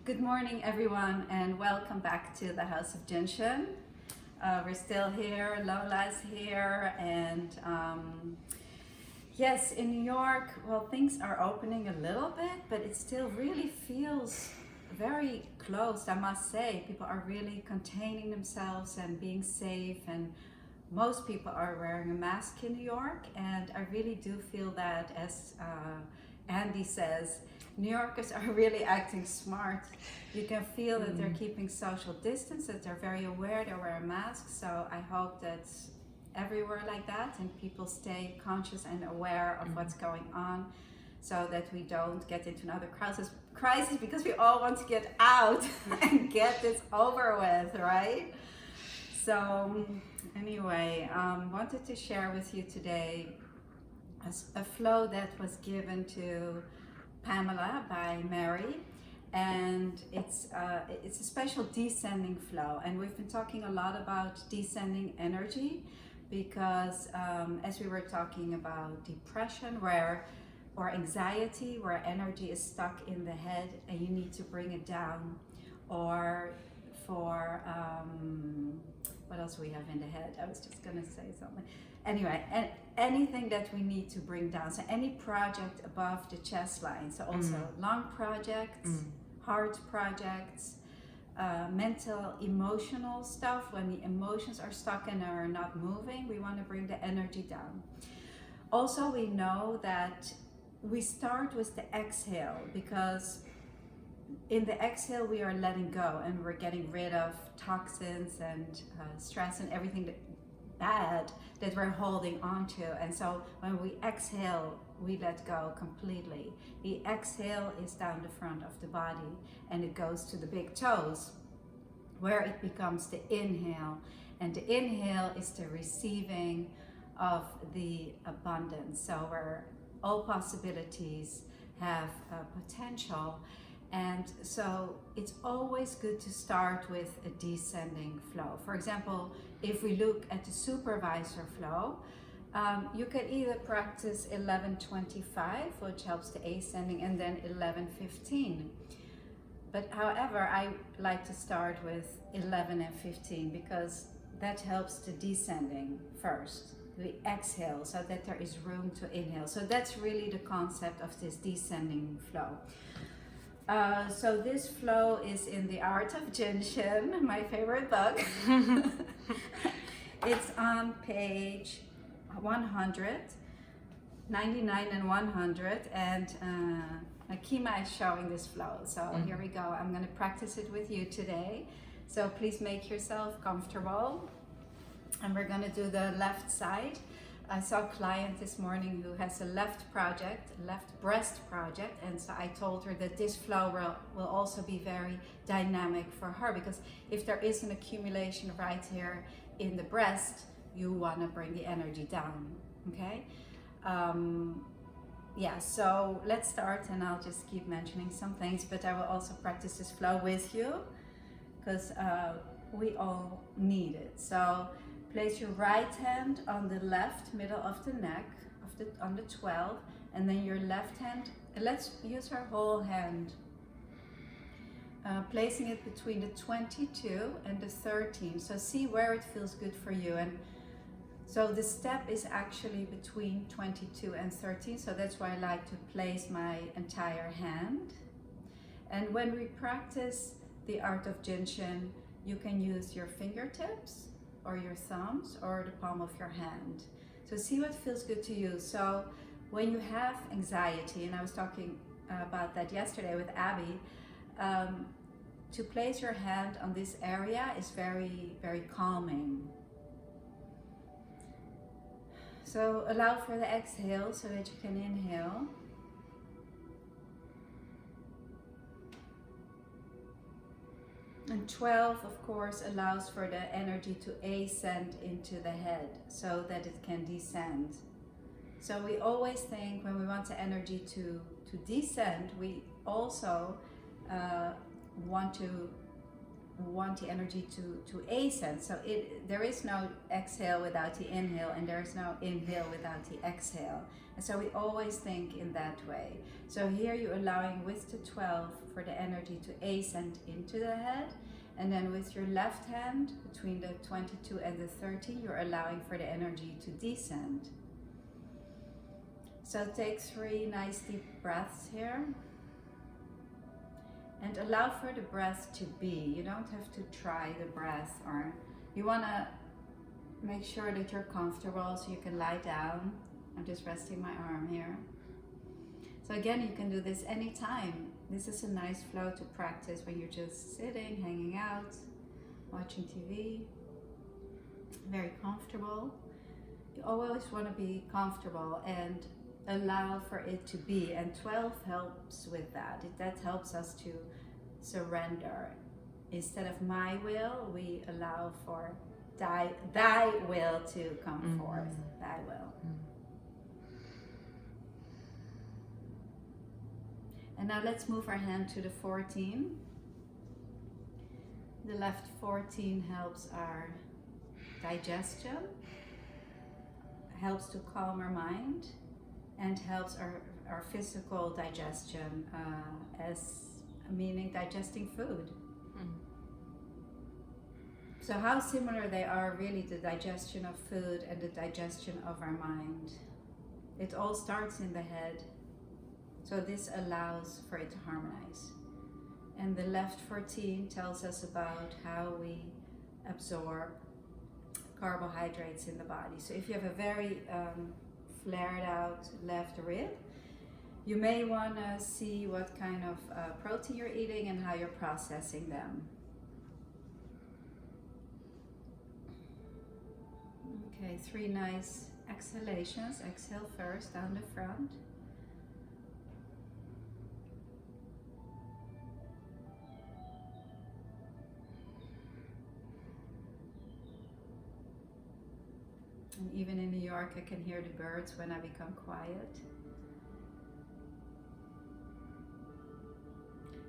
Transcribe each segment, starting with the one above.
Good morning, everyone, and welcome back to the House of Jin Shin. We're still here, Lola's here, and yes, in New York, well, things are opening a little bit, but it still really feels very closed, I must say. People are really containing themselves and being safe, and most people are wearing a mask in New York, and I really do feel that, as Andy says, New Yorkers are really acting smart. You can feel that they're keeping social distance, that they're very aware, they wear masks. So I hope that's everywhere like that, and people stay conscious and aware of what's going on, so that we don't get into another crisis because we all want to get out and get this over with, right? So anyway, wanted to share with you today a flow that was given to Pamela by Mary, and it's a special descending flow, and we've been talking a lot about descending energy because as we were talking about depression or anxiety, where energy is stuck in the head and you need to bring it down, or for what else we have in the head? I was just gonna say something. Anyway, anything that we need to bring down. So any project above the chest line. So also long projects, hard projects, mental, emotional stuff. When the emotions are stuck and are not moving, we want to bring the energy down. Also, we know that we start with the exhale, because in the exhale we are letting go and we're getting rid of toxins and stress and everything bad that we're holding on to. And so when we exhale, we let go completely. The exhale is down the front of the body and it goes to the big toes, where it becomes the inhale. And the inhale is the receiving of the abundance, so where all possibilities have potential. And so it's always good to start with a descending flow. For example, if we look at the supervisor flow, you can either practice 11:25, which helps the ascending, and then 11:15. But however, I like to start with 11 and 15 because that helps the descending first. We exhale so that there is room to inhale. So that's really the concept of this descending flow. So this flow is in The Art of Jin Shin, my favorite book. It's on page 100, 99 and 100, and Akima is showing this flow. So here we go. I'm going to practice it with you today. So please make yourself comfortable. And we're going to do the left side. I saw a client this morning who has a left breast project, and so I told her that this flow will also be very dynamic for her, because if there is an accumulation right here in the breast, you want to bring the energy down, okay? Yeah, so let's start, and I'll just keep mentioning some things, but I will also practice this flow with you because we all need it. So place your right hand on the left middle of the neck, on the 12, and then your left hand, let's use our whole hand, placing it between the 22 and the 13. So see where it feels good for you. And so the step is actually between 22 and 13, so that's why I like to place my entire hand. And when we practice the art of Jin Shin, you can use your fingertips or your thumbs or the palm of your hand. So see what feels good to you. So when you have anxiety, and I was talking about that yesterday with Abby, to place your hand on this area is very, very calming. So allow for the exhale so that you can inhale. And 12, of course, allows for the energy to ascend into the head so that it can descend. So we always think when we want the energy to descend, we also want to want the energy to ascend. So there is no exhale without the inhale, and there is no inhale without the exhale. And so we always think in that way. So here you're allowing with the 12 for the energy to ascend into the head. And then with your left hand, between the 22 and the 30, you're allowing for the energy to descend. So take 3 nice deep breaths here. And allow for the breath to be. You don't have to try the breath, or you want to make sure that you're comfortable so you can lie down. I'm just resting my arm here. So again, you can do this anytime. This is a nice flow to practice when you're just sitting, hanging out, watching TV. Very comfortable. You always want to be comfortable and allow for it to be, and 12 helps with that. That helps us to surrender. Instead of my will, we allow for thy will to come forth. Thy will. And now let's move our hand to the 14. The left 14 helps our digestion, helps to calm our mind, and helps our physical digestion, as meaning digesting food. So how similar they are, really, the digestion of food and the digestion of our mind. It all starts in the head. So this allows for it to harmonize. And the left 14 tells us about how we absorb carbohydrates in the body. So if you have a very flared out left rib, you may want to see what kind of protein you're eating and how you're processing them. Okay, 3 nice exhalations. Exhale first down the front. And even in New York, I can hear the birds when I become quiet.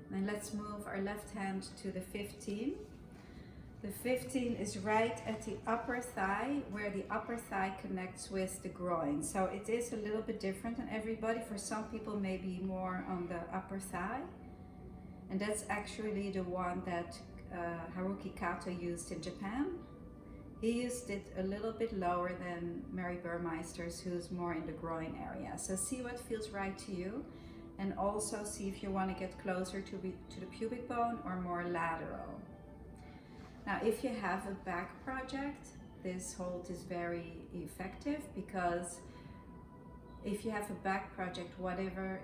Then let's move our left hand to the 15. The 15 is right at the upper thigh, where the upper thigh connects with the groin. So it is a little bit different on everybody. For some people, maybe more on the upper thigh. And that's actually the one that Haruki Kato used in Japan. He used it a little bit lower than Mary Burmeister's, who's more in the groin area. So see what feels right to you, and also see if you want to get closer to the pubic bone or more lateral. Now, if you have a back project, this hold is very effective, because if you have a back project, whatever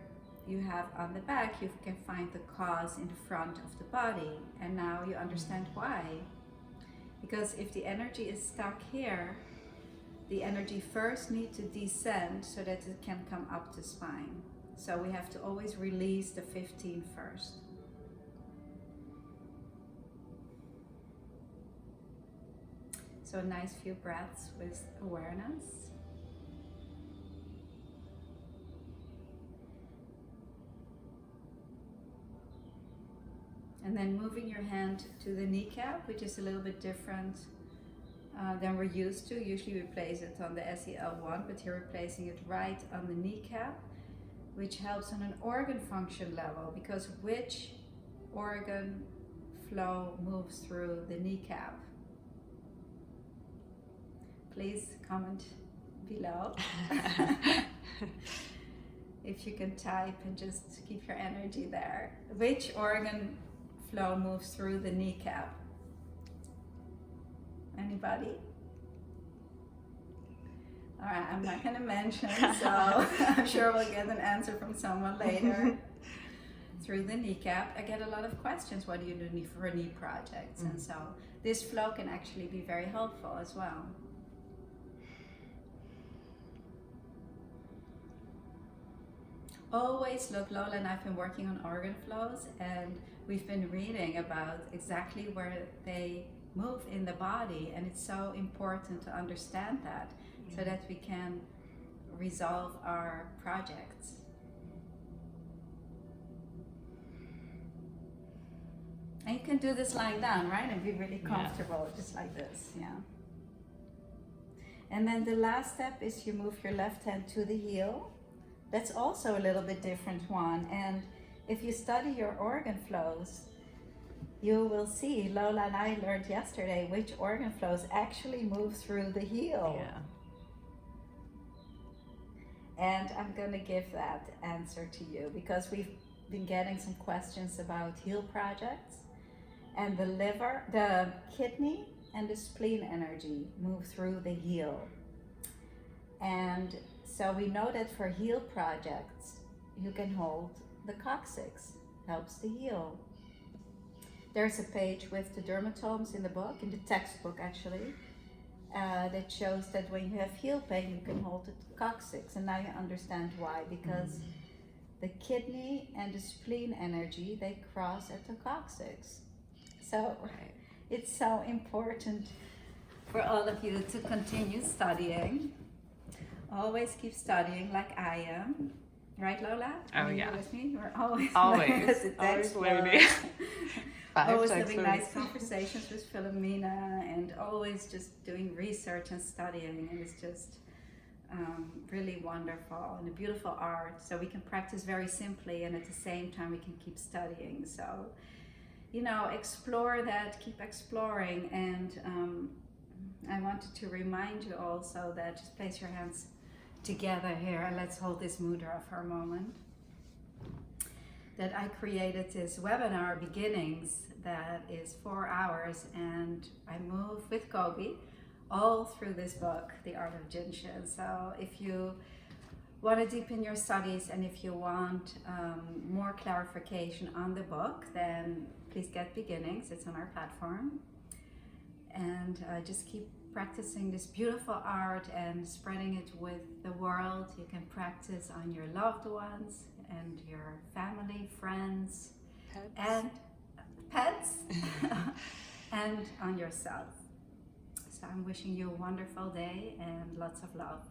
you have on the back, you can find the cause in the front of the body. And now you understand why. Because if the energy is stuck here, the energy first needs to descend so that it can come up the spine. So we have to always release the 15 first. So a nice few breaths with awareness. And then moving your hand to the kneecap, which is a little bit different than we're used to. Usually we place it on the SEL1, but here we're placing it right on the kneecap, which helps on an organ function level, because which organ flow moves through the kneecap? Please comment below. If you can type and just keep your energy there. Which organ flow moves through the kneecap? Anybody? All right, I'm not going to mention, so I'm sure we'll get an answer from someone later. Through the kneecap, I get a lot of questions. What do you do for knee projects? And so this flow can actually be very helpful as well. Always look, Lola and I've been working on organ flows, and we've been reading about exactly where they move in the body, and it's so important to understand that, so that we can resolve our projects. And you can do this lying down, right? And be really comfortable, just like this, yeah. And then the last step is you move your left hand to the heel. That's also a little bit different one. And if you study your organ flows, you will see, Lola and I learned yesterday, which organ flows actually move through the heel. Yeah. And I'm going to give that answer to you because we've been getting some questions about heel projects. And the liver, the kidney and the spleen energy move through the heel. And so we know that for heel projects, you can hold the coccyx, helps the heel. There's a page with the dermatomes in the book, in the textbook actually, that shows that when you have heel pain, you can hold the coccyx. And now you understand why, because the kidney and the spleen energy, they cross at the coccyx. So it's so important for all of you to continue studying. Always keep studying like I am. Right, Lola? Oh, yeah. With me? We're always always learning. Always having nice conversations with Philomena and always just doing research and studying, and it's just really wonderful and a beautiful art. So we can practice very simply, and at the same time we can keep studying. So, you know, explore that, keep exploring. And I wanted to remind you also that just place your hands together here and let's hold this mudra for a moment. That I created this webinar, Beginnings, that is 4 hours, and I move with Kobe all through this book, The Art of Jin Shin. So if you want to deepen your studies and if you want more clarification on the book, then please get Beginnings. It's on our platform. And just keep practicing this beautiful art and spreading it with the world. You can practice on your loved ones and your family, friends, and pets, and on yourself. So I'm wishing you a wonderful day and lots of love.